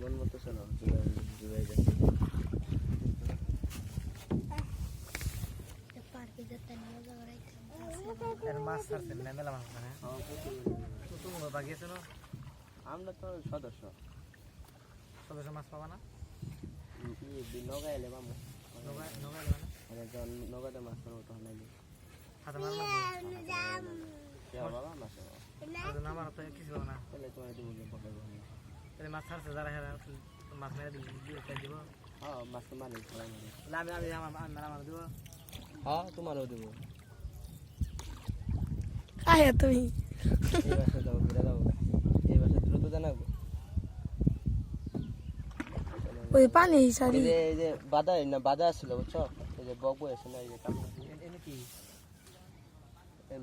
মন মতো চলো জুড়ে যাচ্ছে মাছ ছাড়ছেন না মেলা মাছ মানে তুমি বাগিয়েছো না আমরা তো সদস্য মাছ পাবা না নৌকা এলে মামু নৌকাতে মাছ ধরবো তখন নাইলে হাতে মাছ বাবা মাছ আমার তো কিছু পাবো না তাহলে তোমার দিব পকাবো তাহলে মাছ ছাড়ছে যারা হেরা মাছ মেরে দিব হ্যাঁ মাছ তো মারি সবাই মারি আমি আমার দিব হ্যাঁ তোমারও দেবো আয়া তুমি এই বাসে যাবো ঘুরে যাবো এই বাসে দ্রুত জানাবো ওই পানি সারি এই যে বাধা আসছিল বুঝছো এই যে বক বই আছে না এই যে এনে কি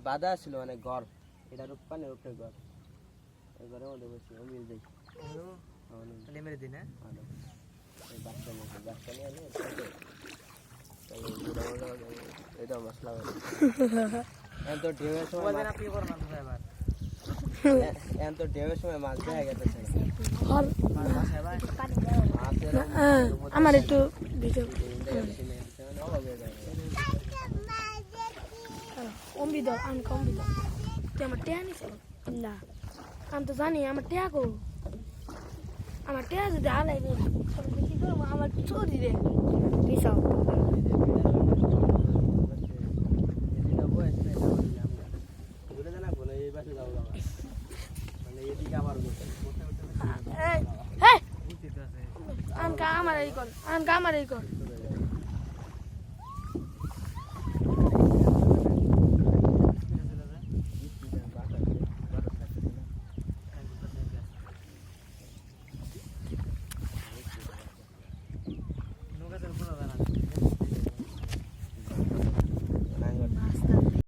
বাধা আসছিল মানে ঘর এটা রূপ পানির উপরে ঘর এই ঘরের মধ্যে বসে মিল যাই তাহলে মেরে দিন হ্যাঁ এই বাচ্চা নিয়ে এলে এটা মশলা এখন তো ঢেউয়ের সময় আপনি করো না এবার এখন তো ঢেউয়ের সময় মাছ দেখা গেছে আমার একটু ভিডিও কমবি দাও আমি কমবি দাও তুই আমার টেয়া নিস না আমি তো জানি আমার টেয়া কো আমার টেয়া যদি আলাই রে কি করবো আমার চোরি রে বিশাল আমার এই কর